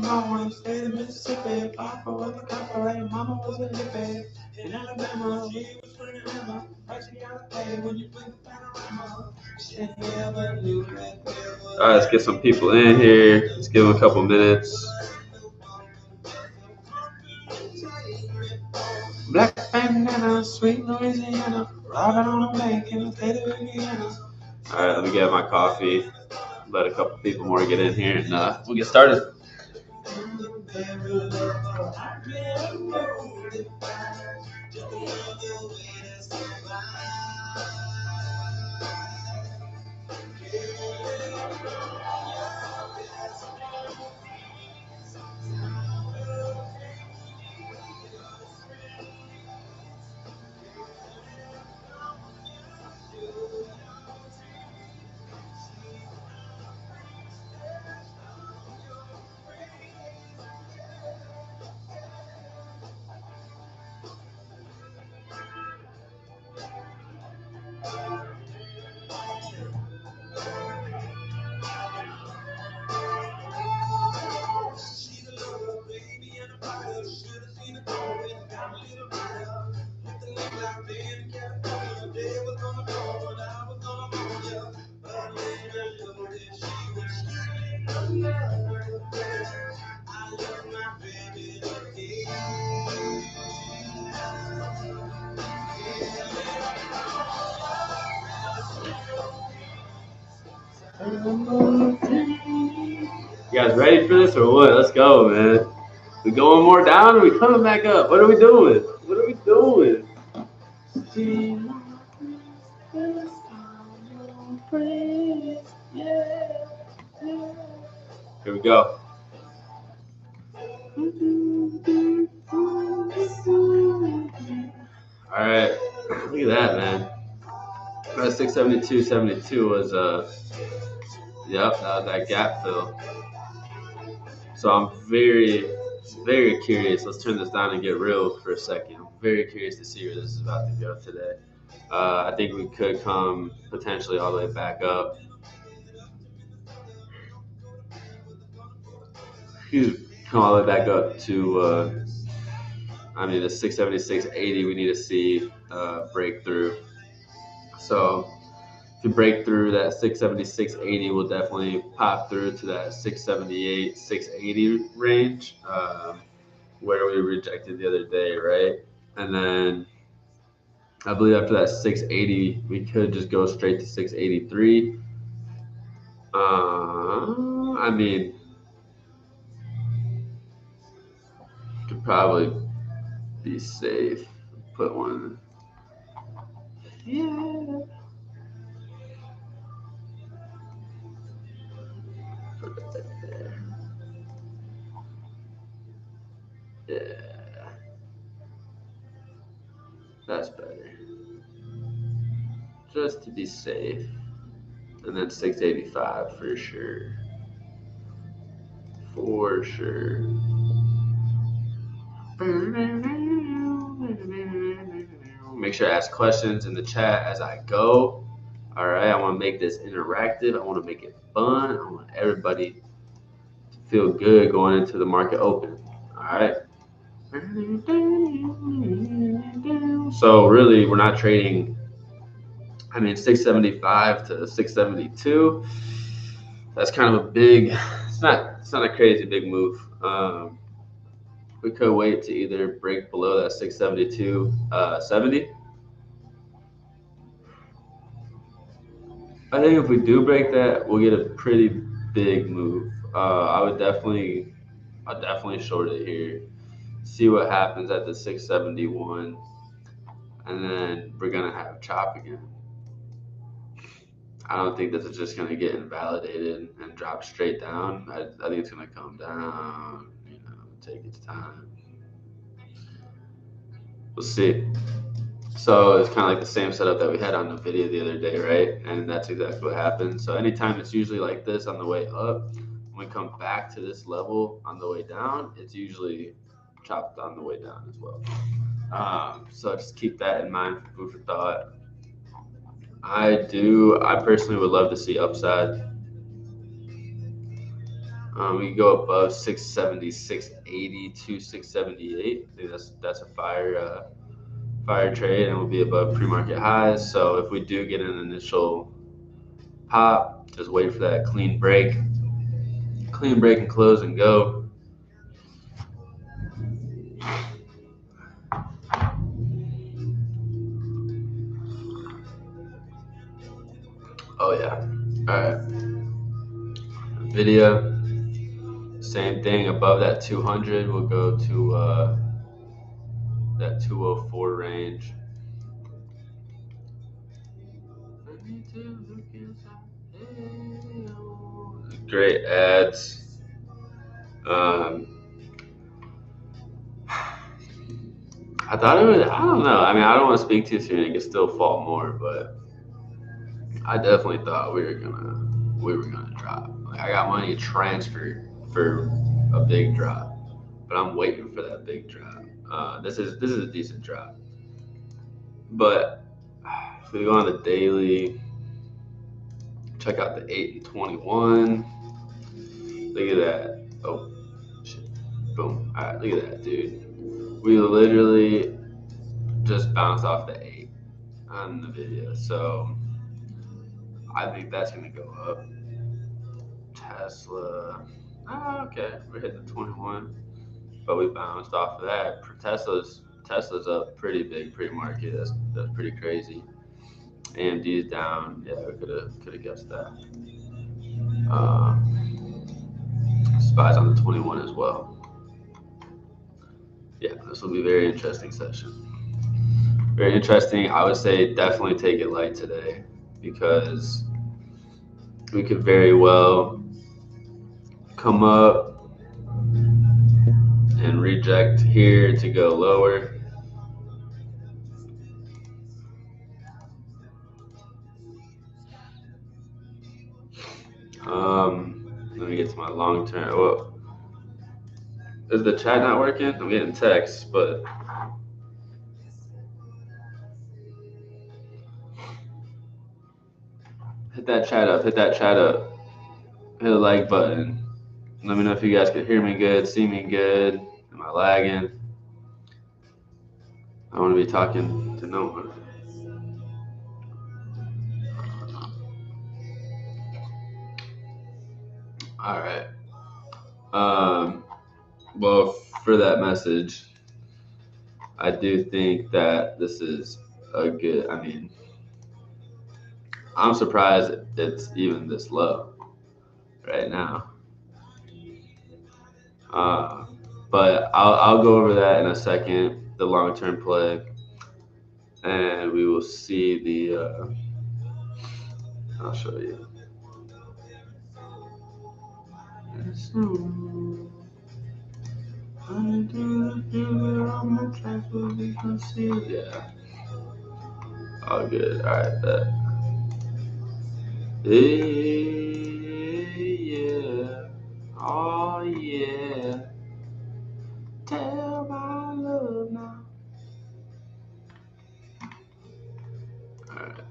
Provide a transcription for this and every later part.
Mama stayed in Mississippi. Papa was a copper, Mama was a hippie. In Alabama, she was swinging hammer. She got paid when you put the panorama. She never knew that there was. All right, let's get some people in here. Let's give them a couple minutes. Black bandana, sweet Louisiana, robbing on a bank in the state of Indiana. All right, let me get my coffee. Let a couple people more get in here, and we'll get started. You guys ready for this or what? Let's go, man. We going more down or we coming back up? What are we doing? What are we doing? Here we go. All right, look at that, man. 672.72 was yep, that was that gap fill. So I'm very, very curious. Let's turn this down and get real for a second. I'm very curious to see where this is about to go today. I think we could come potentially all the way back up. Come all the way back up to, the 676.80 we need to see breakthrough. So to break through that 676.80, we'll definitely pop through to that 678, 680 range where we rejected the other day, right? And then I believe after that 680, we could just go straight to 683. Could probably be safe. Put one. Yeah. Put that there. Yeah. That's better. Just to be safe. And then 685 for sure. For sure. Make sure to ask questions in the chat as I go. All right, I want to make this interactive. I want to make it fun. I want everybody to feel good going into the market open. All right. So really, we're not trading. 675 to 672. That's kind of a big. It's not a crazy big move. We could wait to either break below that 672.70. I think if we do break that, we'll get a pretty big move. I'll definitely short it here. See what happens at the 671, and then we're gonna have chop again. I don't think this is just gonna get invalidated and drop straight down. I think it's gonna come down. Take its time. We'll see. So it's kind of like the same setup that we had on the video the other day, right? And that's exactly what happened. So anytime it's usually like this on the way up, when we come back to this level on the way down, it's usually chopped on the way down as well. So just keep that in mind for food for thought. I personally would love to see upside. We can go above 670, 680 to 678. I think that's a fire trade, and we'll be above pre-market highs. So if we do get an initial pop, just wait for that clean break and close and go. Oh yeah. All right. Nvidia, same thing. Above that 200, we'll go to that 204 range. Great ads. Um, I thought it would. I don't know. I mean, I don't want to speak too soon. It could still fall more, but I definitely thought we were gonna drop. Like, I got money transferred for a big drop, but I'm waiting for that big drop. This is a decent drop, but if we go on the daily, check out the 8 and 21. Look at that. Oh, shit. Boom. All right, look at that, dude. We literally just bounced off the 8 on the video, so I think that's gonna go up. Tesla. Oh, okay, we're hitting the 21, but we bounced off of that. Tesla's up pretty big pre-market. That's pretty crazy. AMD's down. Yeah, we could have guessed that. Spies on the 21 as well. Yeah, this will be a very interesting session. Very interesting. I would say definitely take it light today because we could very well come up and reject here to go lower. Let me get to my long term. Well, is the chat not working? I'm getting texts, but hit that chat up. Hit that chat up. Hit the like button. Let me know if you guys can hear me good, see me good. Am I lagging? I want to be talking to no one. All right. Well, for that message, I do think that this is a good. I mean, I'm surprised it's even this low right now. Uh, but I'll go over that in a second. The long term play, and we will see the. I'll show you. Yeah. All good. All right. That. Yeah. Oh yeah. Tell my love now. All right.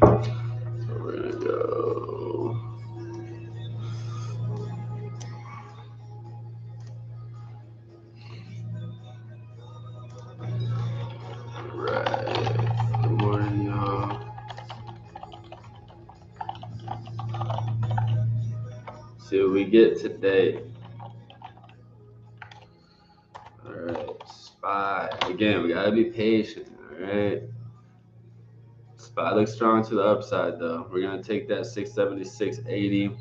So we're gonna go. Right. Good morning, y'all. See what we get today. All right. SPY. Again, we gotta be patient. All right. SPY looks strong to the upside though. We're gonna take that 676.80.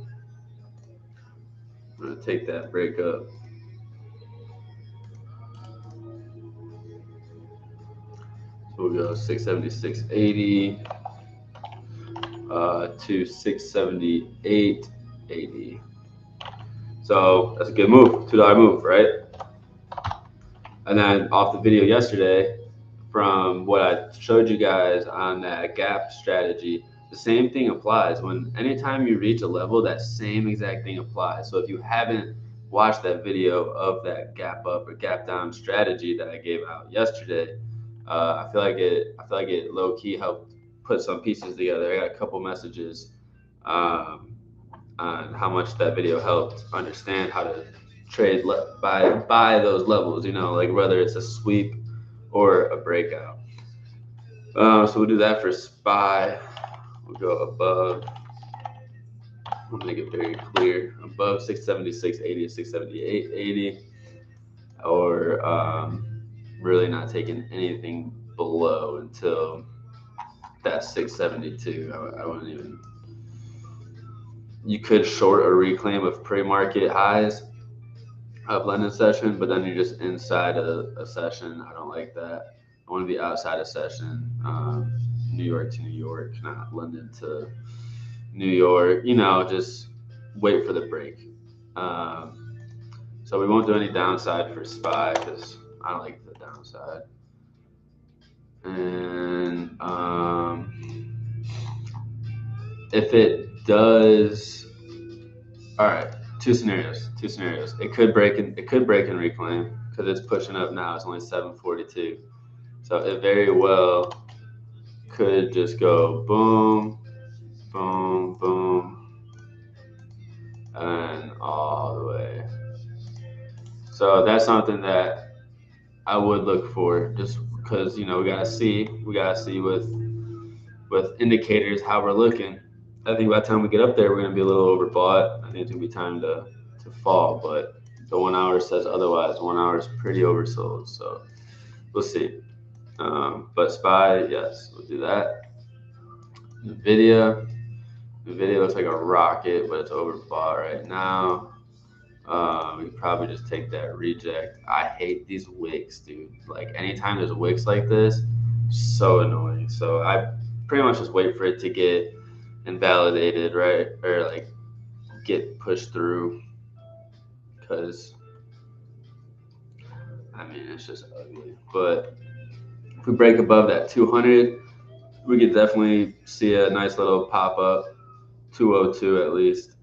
We're gonna take that break up. we'll go 676.80 to 678.80. So that's a good move, $2 move, right? And then off the video yesterday, from what I showed you guys on that gap strategy, the same thing applies. When anytime you reach a level, that same exact thing applies. So if you haven't watched that video of that gap up or gap down strategy that I gave out yesterday, I feel like it low key helped put some pieces together. I got a couple messages on how much that video helped understand how to trade by those levels. You know, like whether it's a sweep or a breakout. So we'll do that for SPY. We'll go above. I'll make it very clear. Above 676.80 to 678.80, or really not taking anything below until that 672. I wouldn't even. You could short a reclaim of pre-market highs of London session, but then you're just inside a session. I don't like that. I want to be outside a session. New York to New York, not London to New York. You know, just wait for the break. So we won't do any downside for SPY because I don't like the downside. And if it does, all right. Two scenarios. It could break and reclaim because it's pushing up now. It's only 742, so it very well could just go boom, boom, boom, and all the way. So that's something that I would look for, just because we gotta see with indicators how we're looking. I think by the time we get up there, we're gonna be a little overbought. I think it's gonna be time to fall, but the 1 hour says otherwise. 1 hour is pretty oversold, so we'll see. But SPY, yes, we'll do that. Nvidia looks like a rocket, but it's overbought right now. We could probably just take that reject. I hate these wicks, dude. Like anytime there's wicks like this, so annoying. So I pretty much just wait for it to get invalidated, right? Or like get pushed through, because I mean it's just ugly. But if we break above that 200, we could definitely see a nice little pop up, 202 at least.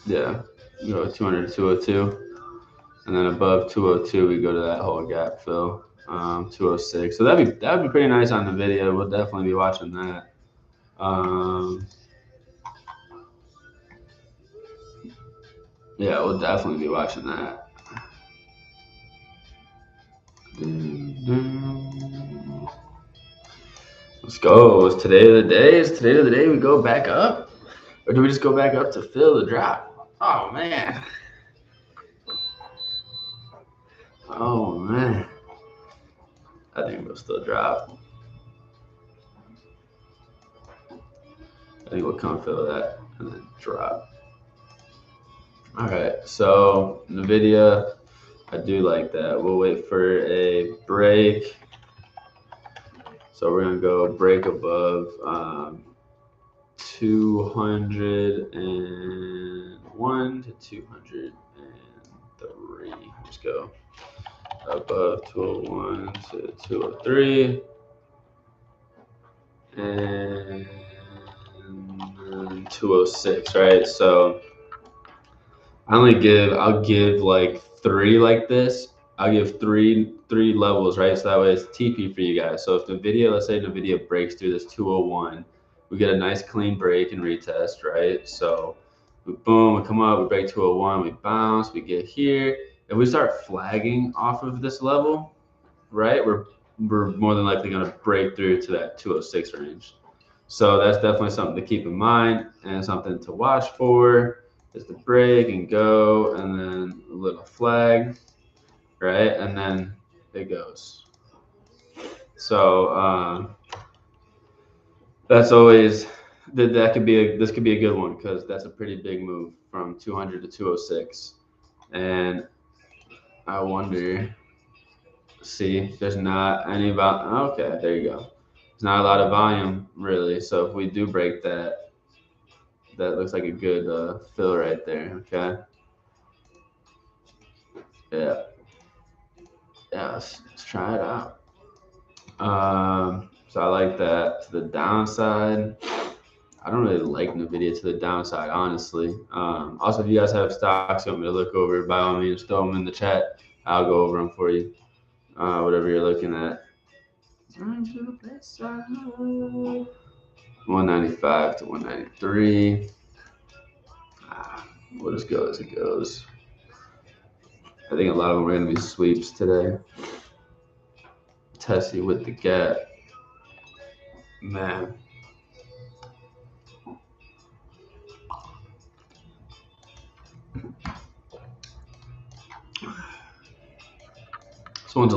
Yeah, you go 200 to 202, and then above 202 we go to that whole gap fill, 206. So that'd be pretty nice on the video. We'll definitely be watching that. Yeah, we'll definitely be watching that. Let's go. Is today the day? Is today the day we go back up? Or do we just go back up to fill the drop? Oh, man. Oh, man. I think we'll still drop. I think we'll come fill that and then drop. All right. So, NVIDIA, I do like that. We'll wait for a break. So, we're going to go break above 201 to 203. Let's go above 201 to 203, and 206, right? So I'll give like three like this. I'll give three levels, right? So that way it's TP for you guys. So if let's say NVIDIA breaks through this 201, we get a nice clean break and retest, right? So boom, we come up, we break 201, we bounce, we get here. If we start flagging off of this level, right, we're more than likely going to break through to that 206 range. So that's definitely something to keep in mind and something to watch for, is to break and go, and then a little flag, right, and then it goes. So that's always this could be a good one, because that's a pretty big move from 200 to 206. And I wonder, see, there's not any okay, there you go. There's not a lot of volume really. So if we do break that, that looks like a good fill right there. Okay. Yeah. Yeah. Let's try it out. So I like that. To the downside, I don't really like NVIDIA to the downside, honestly. Also, if you guys have stocks you want me to look over, by all means, throw them in the chat. I'll go over them for you. Whatever you're looking at. 195 to 193. We'll just go as it goes. I think a lot of them are going to be sweeps today. Tessie with the gap. Man. This one's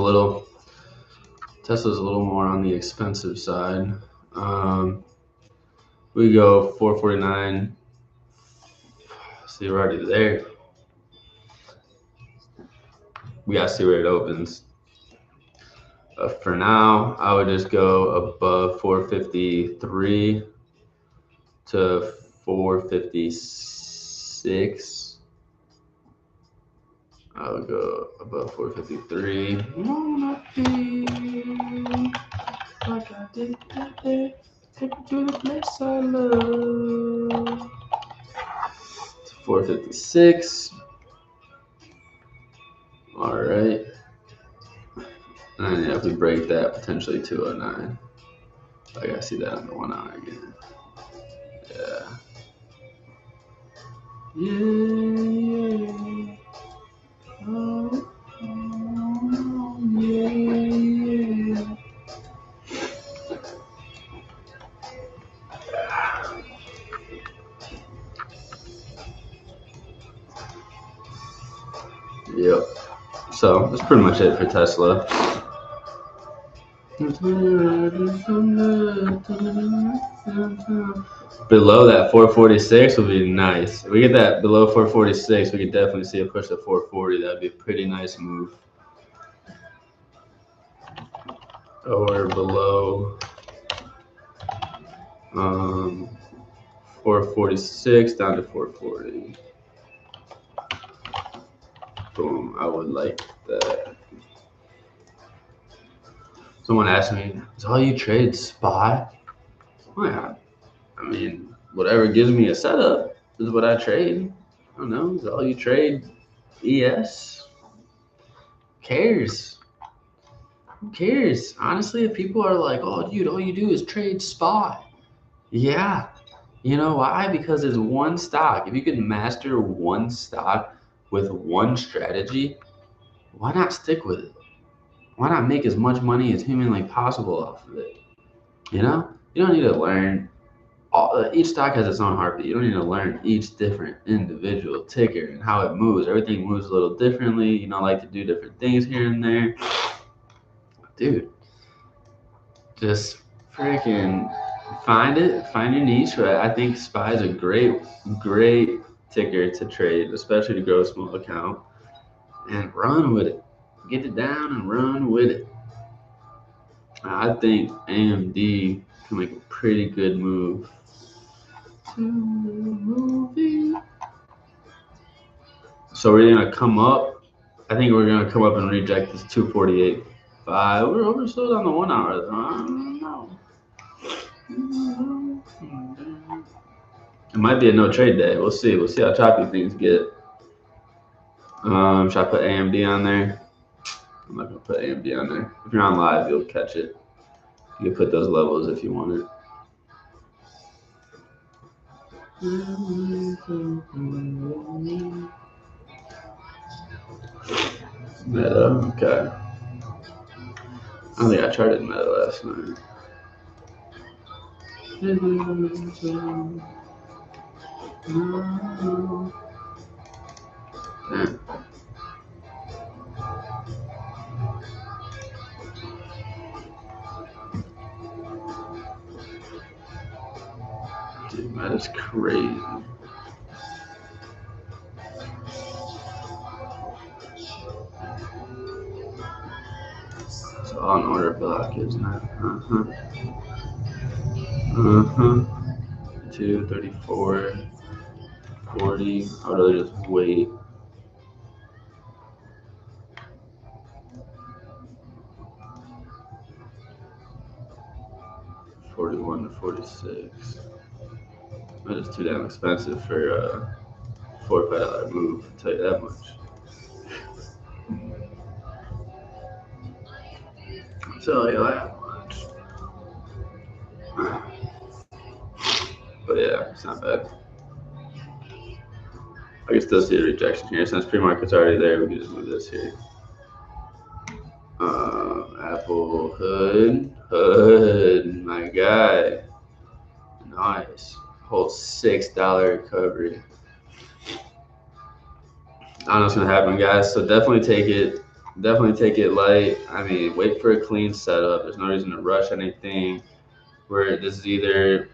Tesla's a little more on the expensive side. We go 449. See, we're already there. We got to see where it opens. For now, I would just go above 453 to 456. I would go above 453. Wanna be like I did that day. Take me to the place I love. 456. All right. And yeah, if we break that, potentially 209. I gotta see that on the 1 hour again. Yeah. Yeah. Oh, yeah. Yep. So that's pretty much it for Tesla. Below that 446 would be nice. If we get that below 446, we could definitely see a push to 440. That'd be a pretty nice move. Or below 446 down to 440. Boom. I would like that. Someone asked me, "Is all you trade SPY?" Oh, yeah. I mean, whatever gives me a setup is what I trade. I don't know. Is all you trade ES? Who cares? Who cares? Honestly, if people are like, "Oh, dude, all you do is trade SPY." Yeah. You know why? Because it's one stock. If you can master one stock with one strategy, why not stick with it? Why not make as much money as humanly possible off of it? You know, you don't need to learn. Each stock has its own heartbeat. You don't need to learn each different individual ticker and how it moves. Everything moves a little differently. You know, like to do different things here and there. Dude, just freaking find your niche. Right? I think SPY is a great ticker to trade, especially to grow a small account, and run with it. Get it down and run with it. I think AMD can make a pretty good move. So we're gonna come up. I think we're gonna come up and reject this 248.5. We're oversold on the 1 hour. I don't know. It might be a no trade day. We'll see. We'll see how choppy things get. Should I put AMD on there? I'm not gonna put AMD on there. If you're on live, you'll catch it. You can put those levels if you want it. Meta, okay. I don't think I charted Meta last night. Damn. Dude, Meta's crazy. all in order block, isn't it? 2, 34, 40. I would rather just wait. $41 to 46. That is too damn expensive for a $4 or $5 move. I'll tell you that much. I'll tell you that much. But yeah, it's not bad. I can still see a rejection here. Since pre-market's already there, we can just move this here. Apple Hood, my guy. Nice. Whole $6 recovery. I don't know what's gonna happen, guys. So definitely take it light. I mean, wait for a clean setup. There's no reason to rush anything. Where this is either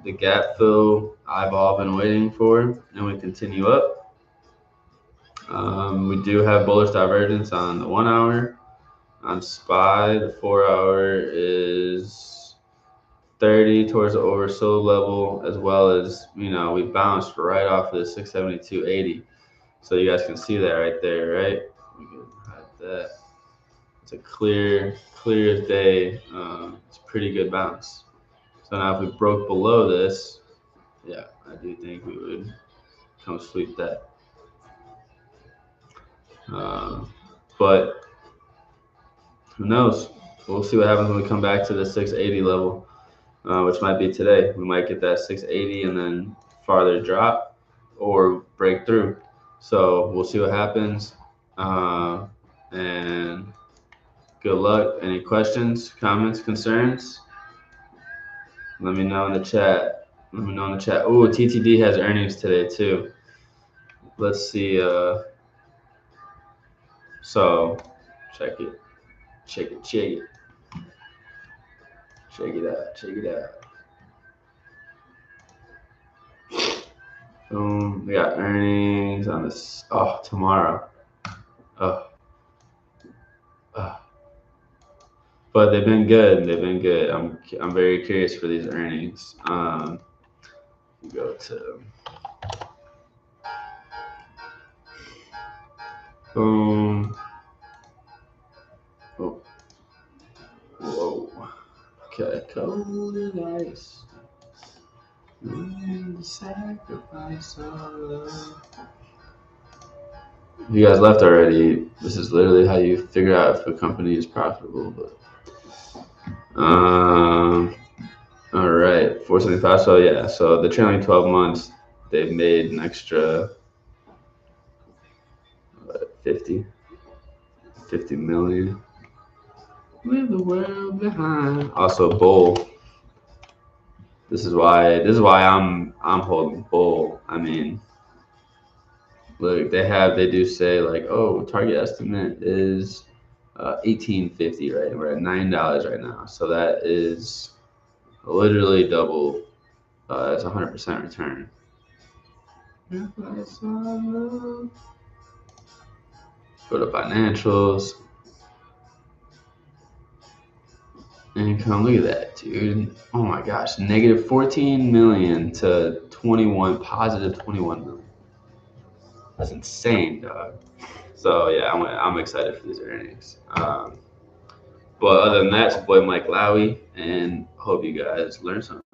the gap fill I've all been waiting for, and we continue up. We do have bullish divergence on the 1 hour. On SPY, the 4 hour is 30 towards the oversold level, as well as, we bounced right off of the 672.80. So you guys can see that right there, right? We can hide that. It's a clear as day. It's a pretty good bounce. So now if we broke below this, yeah, I do think we would come sweep that. But who knows? We'll see what happens when we come back to the 680 level, which might be today. We might get that 680 and then farther drop or break through. So we'll see what happens. And good luck. Any questions, comments, concerns? Let me know in the chat. Oh, TTD has earnings today too. Let's see. So check it out. Boom. We got earnings on this. Oh, tomorrow. But they've been good. I'm very curious for these earnings. Go to boom. Oh. Whoa. Okay. Cold as ice. Sacrifice of love. If you guys left already, this is literally how you figure out if a company is profitable. But all right, 475. So yeah, so the trailing 12 months, they've made an extra 50 million. Leave the world behind. Also, bull. This is why I'm holding bull. I mean, look, they do say like, oh, target estimate is $18.50, right? We're at $9 right now, so that is literally double. It's 100% return. Go to financials. Income, look at that, dude. Oh my gosh, negative 14 million to 21, positive 21 million. That's insane, dog. So yeah, I'm excited for these earnings. But other than that, it's your boy Mike Lowy, and hope you guys learn something.